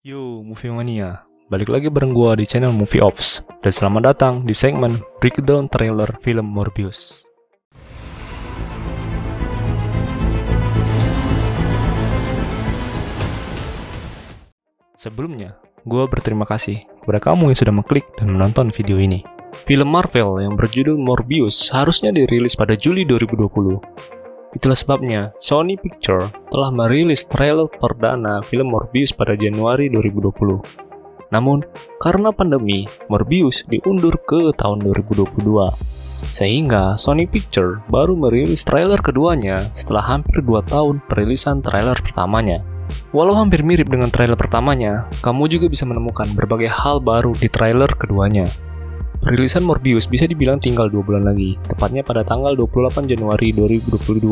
Yo, Movie Mania. Balik lagi bareng gua di channel Movie Ops. Dan selamat datang di segmen Breakdown Trailer film Morbius. Sebelumnya, gua berterima kasih kepada kamu yang sudah mengklik dan menonton video ini. Film Marvel yang berjudul Morbius harusnya dirilis pada Juli 2020. Itulah sebabnya Sony Pictures telah merilis trailer perdana film Morbius pada Januari 2020. Namun, karena pandemi, Morbius diundur ke tahun 2022. Sehingga Sony Pictures baru merilis trailer keduanya setelah hampir 2 tahun perilisan trailer pertamanya. Walau hampir mirip dengan trailer pertamanya, kamu juga bisa menemukan berbagai hal baru di trailer keduanya. Perilisan Morbius bisa dibilang tinggal 2 bulan lagi, tepatnya pada tanggal 28 Januari 2022.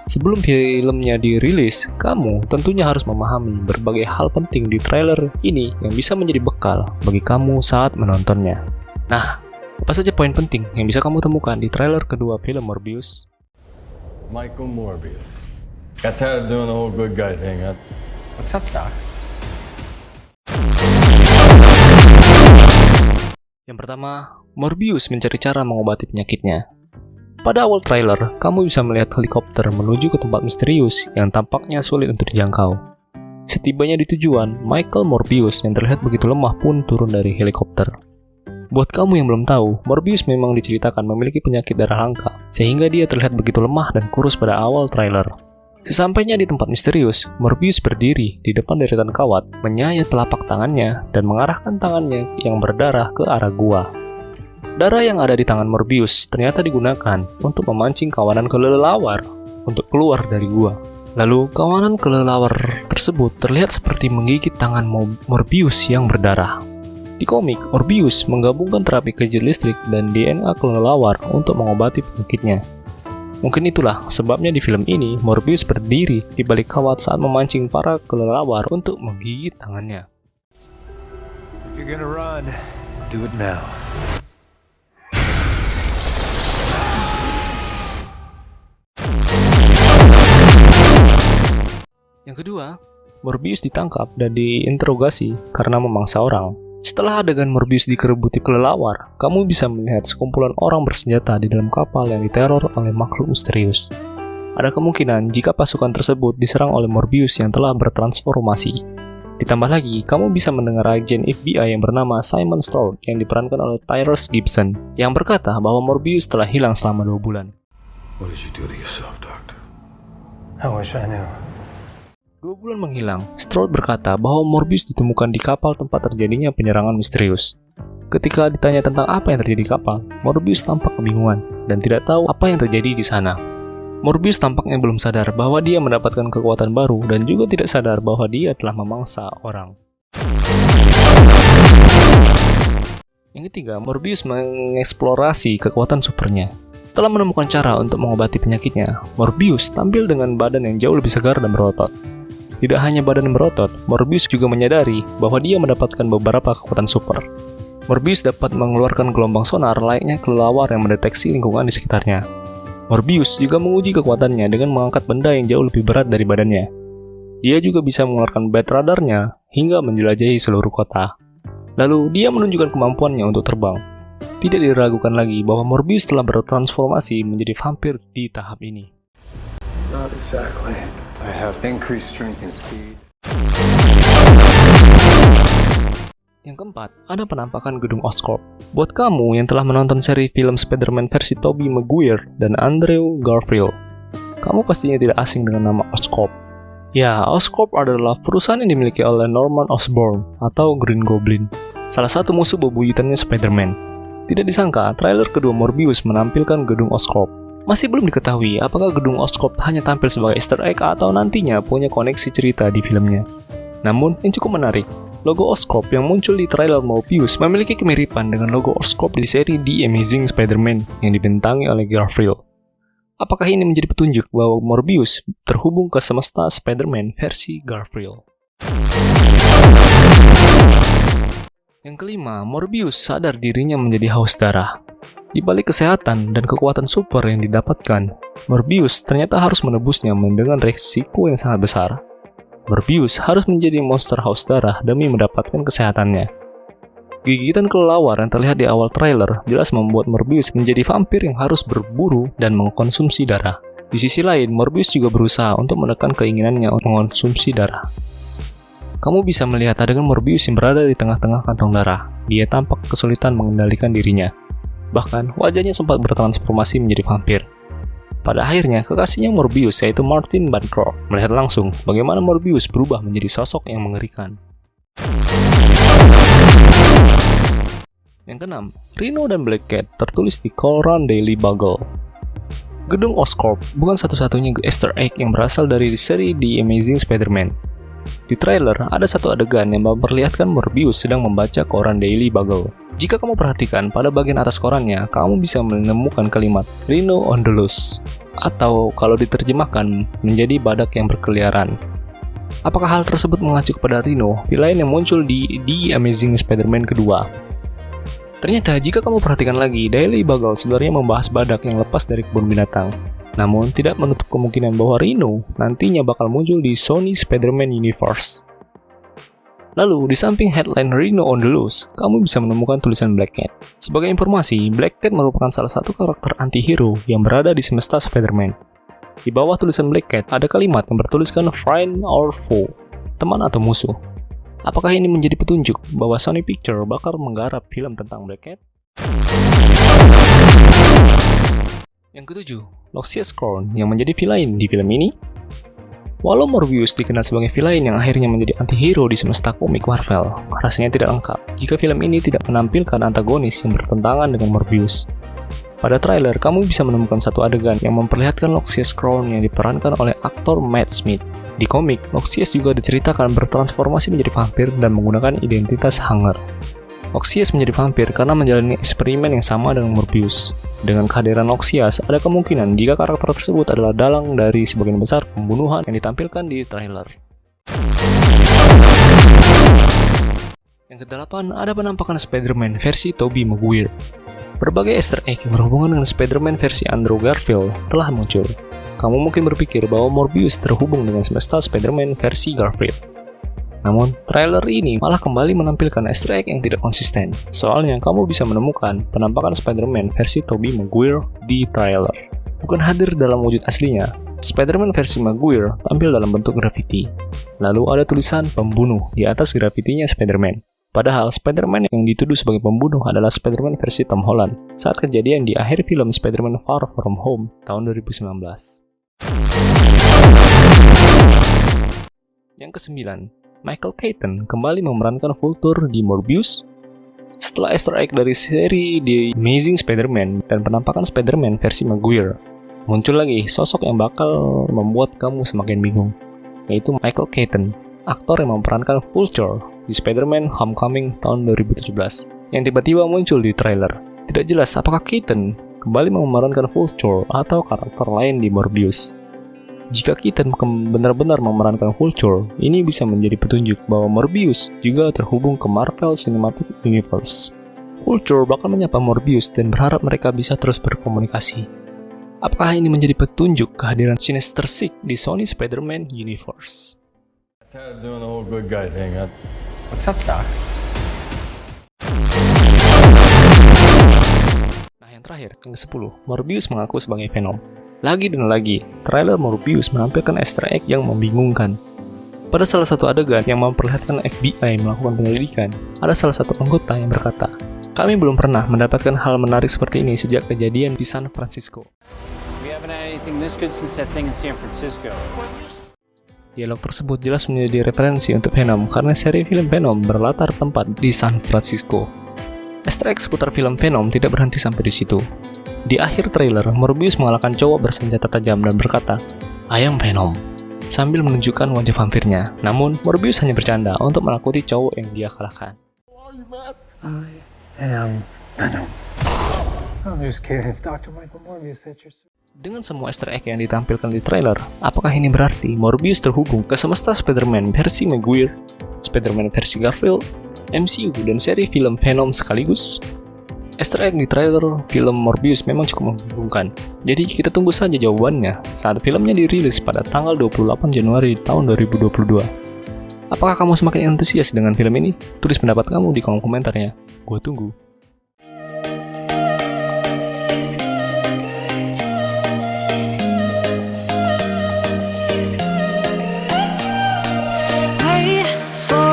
Sebelum filmnya dirilis, kamu tentunya harus memahami berbagai hal penting di trailer ini yang bisa menjadi bekal bagi kamu saat menontonnya. Nah, apa saja poin penting yang bisa kamu temukan di trailer kedua film Morbius? Michael Morbius. Got tired of doing the whole good guy thing, huh? What's up, Doc? Yang pertama, Morbius mencari cara mengobati penyakitnya. Pada awal trailer, kamu bisa melihat helikopter menuju ke tempat misterius yang tampaknya sulit untuk dijangkau. Setibanya di tujuan, Michael Morbius yang terlihat begitu lemah pun turun dari helikopter. Buat kamu yang belum tahu, Morbius memang diceritakan memiliki penyakit darah langka, sehingga dia terlihat begitu lemah dan kurus pada awal trailer. Sesampainya di tempat misterius, Morbius berdiri di depan deretan kawat, menyayat telapak tangannya dan mengarahkan tangannya yang berdarah ke arah gua. Darah yang ada di tangan Morbius ternyata digunakan untuk memancing kawanan kelelawar untuk keluar dari gua. Lalu, kawanan kelelawar tersebut terlihat seperti menggigit tangan Morbius yang berdarah. Di komik, Morbius menggabungkan terapi kejut listrik dan DNA kelelawar untuk mengobati penyakitnya. Mungkin itulah sebabnya di film ini Morbius berdiri di balik kawat saat memancing para kelelawar untuk menggigit tangannya. If you're gonna run, do it now. Yang kedua, Morbius ditangkap dan diinterogasi karena memangsa orang. Setelah adegan Morbius dikerebuti kelelawar, kamu bisa melihat sekumpulan orang bersenjata di dalam kapal yang diteror oleh makhluk misterius. Ada kemungkinan jika pasukan tersebut diserang oleh Morbius yang telah bertransformasi. Ditambah lagi, kamu bisa mendengar agen FBI yang bernama Simon Storr yang diperankan oleh Tyrese Gibson, yang berkata bahwa Morbius telah hilang selama 2 bulan. What did you do to yourself, Doctor? I wish I knew. 2 bulan menghilang, Stroud berkata bahwa Morbius ditemukan di kapal tempat terjadinya penyerangan misterius. Ketika ditanya tentang apa yang terjadi di kapal, Morbius tampak kebingungan dan tidak tahu apa yang terjadi di sana. Morbius tampaknya belum sadar bahwa dia mendapatkan kekuatan baru dan juga tidak sadar bahwa dia telah memangsa orang. Yang ketiga, Morbius mengeksplorasi kekuatan supernya. Setelah menemukan cara untuk mengobati penyakitnya, Morbius tampil dengan badan yang jauh lebih segar dan berotot. Tidak hanya badan yang berotot, Morbius juga menyadari bahwa dia mendapatkan beberapa kekuatan super. Morbius dapat mengeluarkan gelombang sonar layaknya kelelawar yang mendeteksi lingkungan di sekitarnya. Morbius juga menguji kekuatannya dengan mengangkat benda yang jauh lebih berat dari badannya. Dia juga bisa mengeluarkan bat radarnya hingga menjelajahi seluruh kota. Lalu, dia menunjukkan kemampuannya untuk terbang. Tidak diragukan lagi bahwa Morbius telah bertransformasi menjadi vampir di tahap ini. Not exactly. I have increased strength and speed. Yang keempat, ada penampakan gedung Oscorp. Buat kamu yang telah menonton seri film Spider-Man versi Tobey Maguire dan Andrew Garfield, kamu pastinya tidak asing dengan nama Oscorp. Ya, Oscorp adalah perusahaan yang dimiliki oleh Norman Osborn atau Green Goblin, salah satu musuh bebuyutannya Spider-Man. Tidak disangka, trailer kedua Morbius menampilkan gedung Oscorp. Masih belum diketahui apakah gedung Oscorp hanya tampil sebagai Easter egg atau nantinya punya koneksi cerita di filmnya. Namun, yang cukup menarik, logo Oscorp yang muncul di trailer Morbius memiliki kemiripan dengan logo Oscorp di seri The Amazing Spider-Man yang dibintangi oleh Garfield. Apakah ini menjadi petunjuk bahwa Morbius terhubung ke semesta Spider-Man versi Garfield? Yang kelima, Morbius sadar dirinya menjadi haus darah. Di balik kesehatan dan kekuatan super yang didapatkan, Morbius ternyata harus menebusnya dengan resiko yang sangat besar. Morbius harus menjadi monster haus darah demi mendapatkan kesehatannya. Gigitan kelelawar yang terlihat di awal trailer jelas membuat Morbius menjadi vampir yang harus berburu dan mengkonsumsi darah. Di sisi lain, Morbius juga berusaha untuk menekan keinginannya untuk mengkonsumsi darah. Kamu bisa melihat adegan Morbius yang berada di tengah-tengah kantong darah. Dia tampak kesulitan mengendalikan dirinya. Bahkan, wajahnya sempat bertransformasi menjadi vampir. Pada akhirnya, kekasihnya Morbius yaitu Martin Bancroft melihat langsung bagaimana Morbius berubah menjadi sosok yang mengerikan. Yang keenam, Rhino dan Black Cat tertulis di koran Daily Bugle. Gedung Oscorp bukan satu-satunya Easter egg yang berasal dari seri The Amazing Spider-Man. Di trailer, ada satu adegan yang memperlihatkan Morbius sedang membaca koran Daily Bugle. Jika kamu perhatikan, pada bagian atas korannya, kamu bisa menemukan kalimat Rhino on the loose, atau kalau diterjemahkan menjadi badak yang berkeliaran. Apakah hal tersebut mengacu kepada Rhino, villain yang muncul di The Amazing Spider-Man kedua? Ternyata, jika kamu perhatikan lagi, Daily Bugle sebenarnya membahas badak yang lepas dari kebun binatang. Namun, tidak menutup kemungkinan bahwa Rhino nantinya bakal muncul di Sony Spider-Man Universe. Lalu, di samping headline Rhino on the loose, kamu bisa menemukan tulisan Black Cat. Sebagai informasi, Black Cat merupakan salah satu karakter anti-hero yang berada di semesta Spider-Man. Di bawah tulisan Black Cat, ada kalimat yang bertuliskan friend or foe, teman atau musuh. Apakah ini menjadi petunjuk bahwa Sony Pictures bakal menggarap film tentang Black Cat? Yang ketujuh, Lucius Crone yang menjadi villain di film ini. Walau Morbius dikenal sebagai villain yang akhirnya menjadi anti-hero di semesta komik Marvel, rasanya tidak lengkap jika film ini tidak menampilkan antagonis yang bertentangan dengan Morbius. Pada trailer, kamu bisa menemukan satu adegan yang memperlihatkan Lucius Crone yang diperankan oleh aktor Matt Smith. Di komik, Lucius juga diceritakan bertransformasi menjadi vampir dan menggunakan identitas Hanger. Lucius menjadi vampir karena menjalani eksperimen yang sama dengan Morbius. Dengan kehadiran Lucius, ada kemungkinan jika karakter tersebut adalah dalang dari sebagian besar pembunuhan yang ditampilkan di trailer. Yang kedelapan, ada penampakan Spider-Man versi Tobey Maguire. Berbagai Easter egg yang berhubungan dengan Spider-Man versi Andrew Garfield telah muncul. Kamu mungkin berpikir bahwa Morbius terhubung dengan semesta Spider-Man versi Garfield. Namun, trailer ini malah kembali menampilkan Easter egg yang tidak konsisten. Soalnya, kamu bisa menemukan penampakan Spider-Man versi Tobey Maguire di trailer. Bukan hadir dalam wujud aslinya, Spider-Man versi Maguire tampil dalam bentuk grafiti. Lalu ada tulisan pembunuh di atas grafitinya Spider-Man. Padahal Spider-Man yang dituduh sebagai pembunuh adalah Spider-Man versi Tom Holland saat kejadian di akhir film Spider-Man Far From Home tahun 2019. Yang kesembilan, Michael Keaton kembali memerankan Vulture di Morbius. Setelah Easter egg dari seri The Amazing Spider-Man dan penampakan Spider-Man versi Maguire, muncul lagi sosok yang bakal membuat kamu semakin bingung, yaitu Michael Keaton, aktor yang memerankan Vulture di Spider-Man Homecoming tahun 2017, yang tiba-tiba muncul di trailer. Tidak jelas apakah Keaton kembali memerankan Vulture atau karakter lain di Morbius. Jika Keaton benar-benar memerankan Vulture, ini bisa menjadi petunjuk bahwa Morbius juga terhubung ke Marvel Cinematic Universe. Vulture bakal menyapa Morbius dan berharap mereka bisa terus berkomunikasi. Apakah ini menjadi petunjuk kehadiran Sinister Six di Sony Spider-Man Universe? Tired of doing the whole good guy thing. What's up, Doc? Nah, yang terakhir, yang ke-10, Morbius mengaku sebagai Venom. Lagi dan lagi, trailer Morbius menampilkan Easter egg yang membingungkan. Pada salah satu adegan yang memperlihatkan FBI melakukan penyelidikan, ada salah satu anggota yang berkata, "Kami belum pernah mendapatkan hal menarik seperti ini sejak kejadian di San Francisco." We haven't had anything this good since that thing in San Francisco. Dialog tersebut jelas menjadi referensi untuk Venom karena seri film Venom berlatar tempat di San Francisco. Easter egg seputar film Venom tidak berhenti sampai di situ. Di akhir trailer, Morbius mengalahkan cowok bersenjata tajam dan berkata, "I am Venom," sambil menunjukkan wajah vampirnya. Namun, Morbius hanya bercanda untuk menakuti cowok yang dia kalahkan. I am Venom. I'm just kidding. It's Dr. Michael Morbius. That's your... Dengan semua Easter egg yang ditampilkan di trailer, apakah ini berarti Morbius terhubung ke semesta Spider-Man versi Maguire, Spider-Man versi Garfield, MCU, dan seri film Venom sekaligus? Easter egg di trailer film Morbius memang cukup membingungkan. Jadi kita tunggu saja jawabannya saat filmnya dirilis pada tanggal 28 Januari tahun 2022. Apakah kamu semakin antusias dengan film ini? Tulis pendapat kamu di kolom komentarnya. Gua tunggu. Yes.